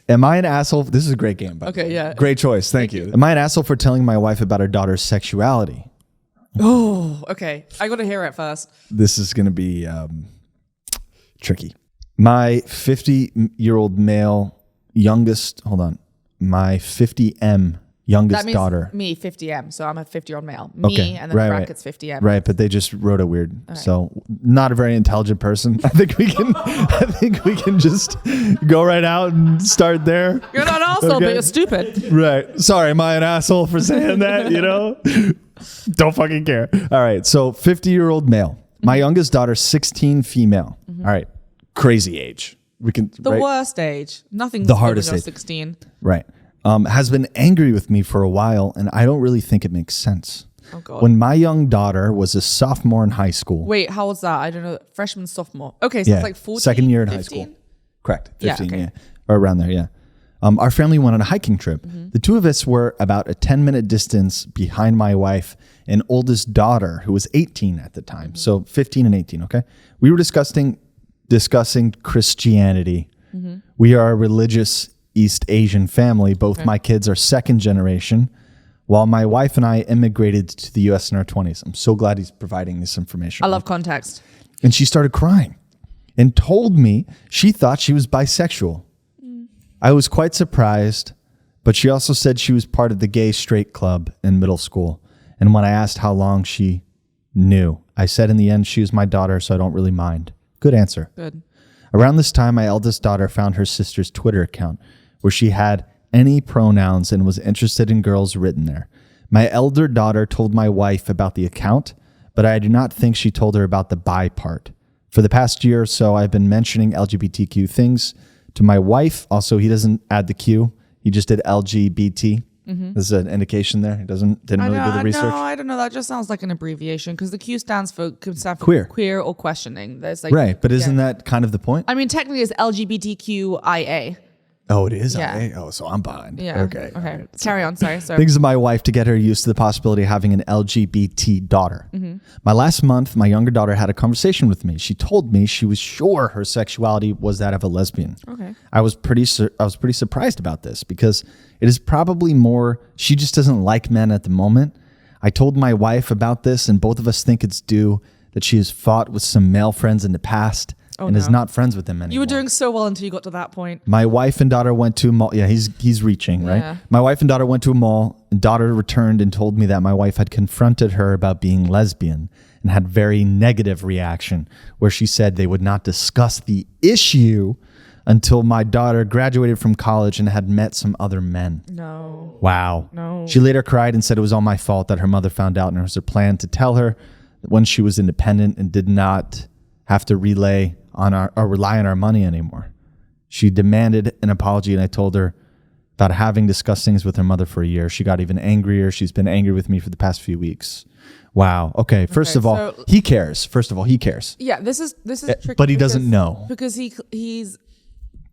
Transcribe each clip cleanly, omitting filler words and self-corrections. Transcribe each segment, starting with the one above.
Am I an asshole? This is a great game. Okay, yeah. Great choice. Thank you. Am I an asshole for telling my wife about her daughter's sexuality? Oh, okay. I got to hear it first. This is going to be tricky. My 50-year-old male youngest, my 50M youngest That means daughter. me, 50M. So I'm a 50-year-old male. Me, and then brackets 50M. Right, but they just wrote it weird. Okay. So not a very intelligent person. I think we can just go right out and start there. You're not an asshole, but you're stupid. Right. Sorry, am I an asshole for saying that? Don't fucking care. All right. So 50-year-old male. My youngest daughter, 16, female. All right. Crazy age. We can the worst age. Nothing's the hardest age. 16. Right. Has been angry with me for a while, and I don't really think it makes sense. Oh God. When my young daughter was a sophomore in high school. Wait, how old's that? I don't know. Freshman, sophomore. Okay, so it's like 14. Second year in 15? high school. Correct. 15, yeah. Okay. Or around there, yeah. Our family went on a hiking trip. The two of us were about a 10-minute distance behind my wife and oldest daughter, who was 18 at the time. So 15 and 18, okay? We were discussing Christianity. We are a religious East Asian family. Both my kids are second generation, while my wife and I immigrated to the U.S. in our 20s. I'm so glad he's providing this information. I love context. And she started crying and told me she thought she was bisexual. I was quite surprised, but she also said she was part of the gay straight club in middle school. And when I asked how long she knew, I said in the end she was my daughter, so I don't really mind. Good answer. Good. Around this time, my eldest daughter found her sister's Twitter account where she had any pronouns and was interested in girls written there. My elder daughter told my wife about the account, but I do not think she told her about the bi part. For the past year or so, I've been mentioning LGBTQ things to my wife. Also, he doesn't add the Q. He just did LGBT. This is an indication there. He didn't really do the research. No, I don't know. That just sounds like an abbreviation because the Q stands for queer or questioning. There's like right, but isn't that kind of the point? I mean, technically, it's LGBTQIA. Oh, it is? Yeah. Oh, so I'm behind. Yeah. Okay. Right. Carry on. Sorry. Things of my wife to get her used to the possibility of having an LGBT daughter. My last month, my younger daughter had a conversation with me. She told me she was sure her sexuality was that of a lesbian. Okay. I was pretty surprised about this because it is probably more she just doesn't like men at the moment. I told my wife about this, and both of us think it's due that she has fought with some male friends in the past and is not friends with them anymore. You were doing so well until you got to that point. My wife and daughter went to a mall. Yeah, he's reaching, right? Yeah. My wife and daughter went to a mall. And daughter returned and told me that my wife had confronted her about being lesbian and had very negative reaction where she said they would not discuss the issue until my daughter graduated from college and had met some other men. No. Wow. No. She later cried and said it was all my fault that her mother found out, and it was her plan to tell her that when she was independent and did not have to rely on our money anymore. She demanded an apology, and I told her about having discussed things with her mother for a year. She got even angrier. She's been angry with me for the past few weeks. Wow. Okay. First of all, he cares. Yeah, this is tricky. But he doesn't know. Because he's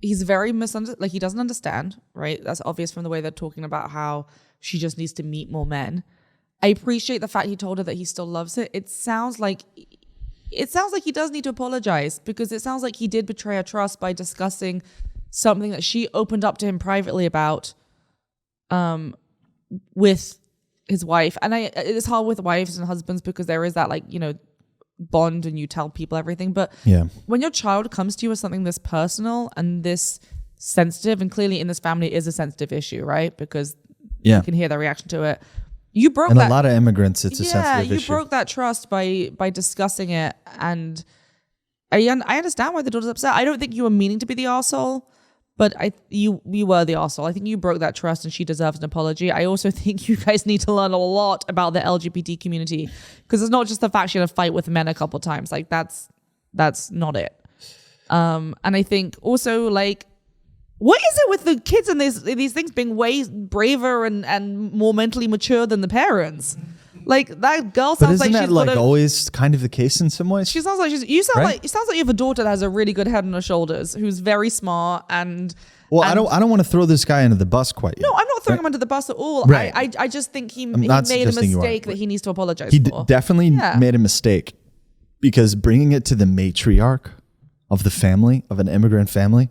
very misunderstood. Like, he doesn't understand, right? That's obvious from the way they're talking about how she just needs to meet more men. I appreciate the fact he told her that he still loves her. It sounds like he does need to apologize because it sounds like he did betray her trust by discussing something that she opened up to him privately about with his wife. And it's hard with wives and husbands because there is that, like, you know, bond and you tell people everything. But when your child comes to you with something this personal and this sensitive, and clearly in this family is a sensitive issue, right? Because you can hear their reaction to it. You broke that. And a lot of immigrants, it's a sensitive issue. Yeah, you broke that trust by discussing it. And I understand why the daughter's upset. I don't think you were meaning to be the arsehole, but you were the arsehole. I think you broke that trust and she deserves an apology. I also think you guys need to learn a lot about the LGBT community because it's not just the fact she had a fight with men a couple of times. Like, that's not it. And I think also, like, what is it with the kids and these things being way braver and more mentally mature than the parents? Like, that girl sounds like she's isn't that like always kind of the case in some ways? She sounds like it sounds like you have a daughter that has a really good head on her shoulders, who's very smart and. Well, I don't want to throw this guy under the bus quite yet. No, I'm not throwing him under the bus at all. Right. I just think he made a mistake that he needs to apologize he for. Definitely made a mistake because bringing it to the matriarch of the family, of an immigrant family,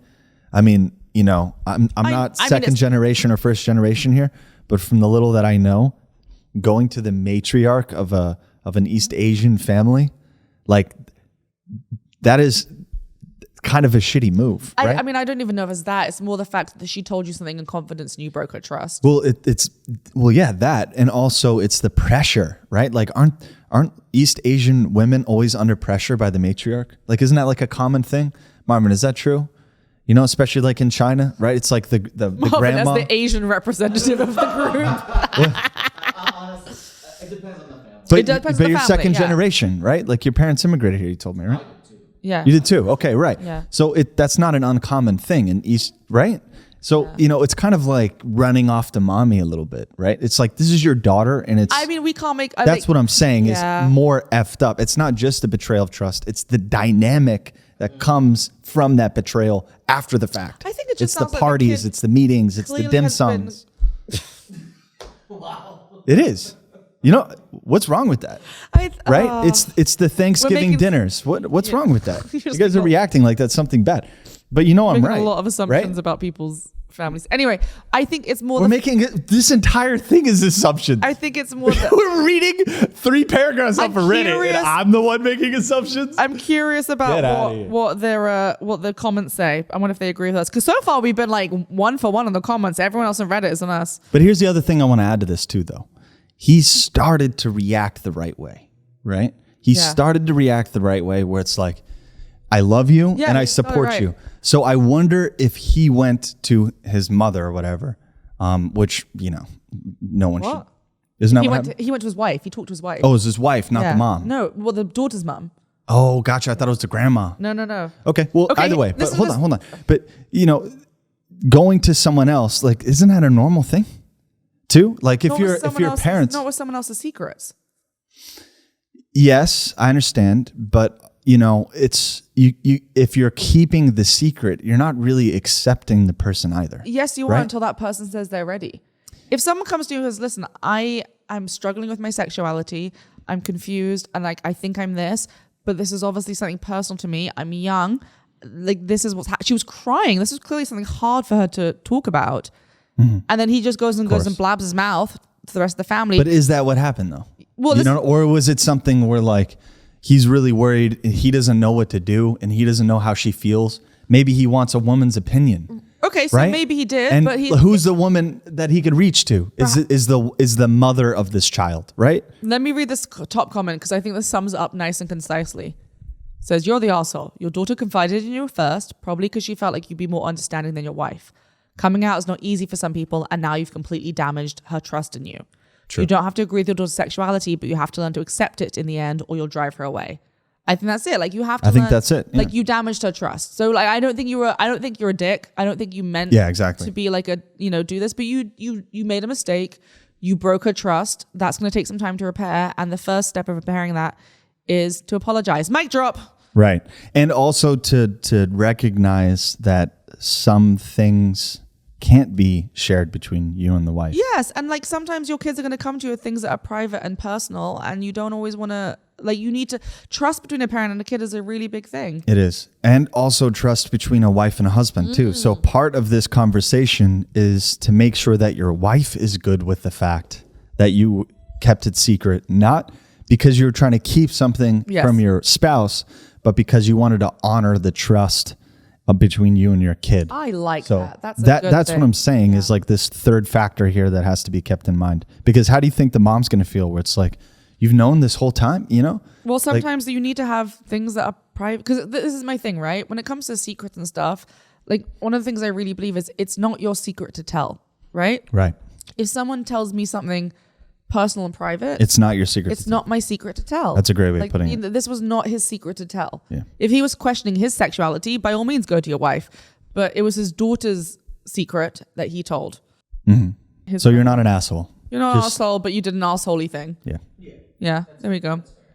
I mean, you know, I'm not second generation or first generation here, but from the little that I know, going to the matriarch of an East Asian family, like that is kind of a shitty move, right? I mean, I don't even know if it's that. It's more the fact that she told you something in confidence and you broke her trust. Well, yeah, that, and also it's the pressure, right? Like, aren't East Asian women always under pressure by the matriarch? Like, isn't that like a common thing? Marvin, is that true? You know, especially like in China, right? It's like the Marvin, grandma. as the Asian representative of the group. It depends on the family. But, It depends on but the you're family, second yeah. generation, right? Like your parents immigrated here, you told me, right? Yeah. You did too. Okay, right. Yeah. So that's not an uncommon thing in East, right? So, you know, it's kind of like running off to mommy a little bit, right? It's like, this is your daughter and it's... I mean, we can't make... That's what I'm saying Yeah. is more effed up. It's not just the betrayal of trust. It's the dynamic that comes from that betrayal after the fact. I think it just it's the sounds like the parties, kid it's the meetings, it's the clearly dim has been- sums. It is. You know, what's wrong with that? Right? It's the Thanksgiving making- dinners. What's wrong with that? You're You just guys are making- reacting like that's something bad. But you know I'm making right. a lot of assumptions right? about people's families. Anyway, I think it's more... We're making this entire thing is assumptions. I think it's more... We're reading 3 paragraphs off of Reddit, curious- and I'm the one making assumptions. I'm curious Get outta about here. what the comments say. I wonder if they agree with us. Because so far we've been like 1 for 1 on the comments. Everyone else on Reddit is on us. But here's the other thing I want to add to this too, though. He started to react the right way, right? He Yeah. started to react the right way where it's like, I love you Yeah, and I he started support right. you. So I wonder if he went to his mother or whatever, which, you know, no one What? should. Isn't that He what went happened? to his wife. He talked to his wife. Oh, it was his wife, not Yeah. the mom. No, well, the daughter's mom. Oh, gotcha. I thought it was the grandma. No. Okay. Well, Okay, either way, this but is- hold on. But, you know, going to someone else, like, isn't that a normal thing too? Like if Not with your someone else's- parents, Not with someone else's secrets. yes, I understand. But, you know, it's you if you're keeping the secret, you're not really accepting the person either. Yes, you Right? are until that person says they're ready. If someone comes to you and says, listen, I'm struggling with my sexuality, I'm confused, and like I think I'm this, but this is obviously something personal to me. I'm young. Like this is what's she was crying. This is clearly something hard for her to talk about. And then he just goes and blabs his mouth to the rest of the family. But is that what happened though? Well, you this- know, or was it something where like he's really worried, he doesn't know what to do, and he doesn't know how she feels? Maybe he wants a woman's opinion. Okay, so Right? maybe he did, And but he who's the woman that he could reach to? Is the mother of this child, right? Let me read this top comment because I think this sums it up nice and concisely. It says, you're the arsehole. Your daughter confided in you first, probably because she felt like you'd be more understanding than your wife. Coming out is not easy for some people, and now you've completely damaged her trust in you. True. You don't have to agree with your daughter's sexuality, but you have to learn to accept it in the end, or you'll drive her away. I think that's it. Like you have to. I think learn- that's it, yeah. Like you damaged her trust. So like I don't think you're a dick. I don't think you meant Yeah, exactly. to be like a do this, but you made a mistake. You broke her trust. That's going to take some time to repair, and the first step of repairing that is to apologize. Mic drop. Right. And also to recognize that some things can't be shared between you and the wife. Yes, and like sometimes your kids are going to come to you with things that are private and personal, and you don't always want to. Like you need to trust between a parent and a kid is a really big thing. It is. And also trust between a wife and a husband too. So part of this conversation is to make sure that your wife is good with the fact that you kept it secret, not because you're trying to keep something Yes. from your spouse, but because you wanted to honor the trust between you and your kid. I like So that. That's a good that's thing. what I'm saying is like this third factor here that has to be kept in mind. Because how do you think the mom's going to feel where it's like, you've known this whole time, you know? Well, sometimes you need to have things that are private. Because this is my thing, right? When it comes to secrets and stuff, like one of the things I really believe is it's not your secret to tell, right? Right. If someone tells me something personal and private, It's not your secret. it's not my secret to tell. That's a great way of Like, putting you it. know, this was not his secret to tell. Yeah. If he was questioning his sexuality, by all means, go to your wife. But it was his daughter's secret that he told. His So you're not an asshole. You're not an just- asshole, but you did an assholey thing. Yeah. Yeah, there we go.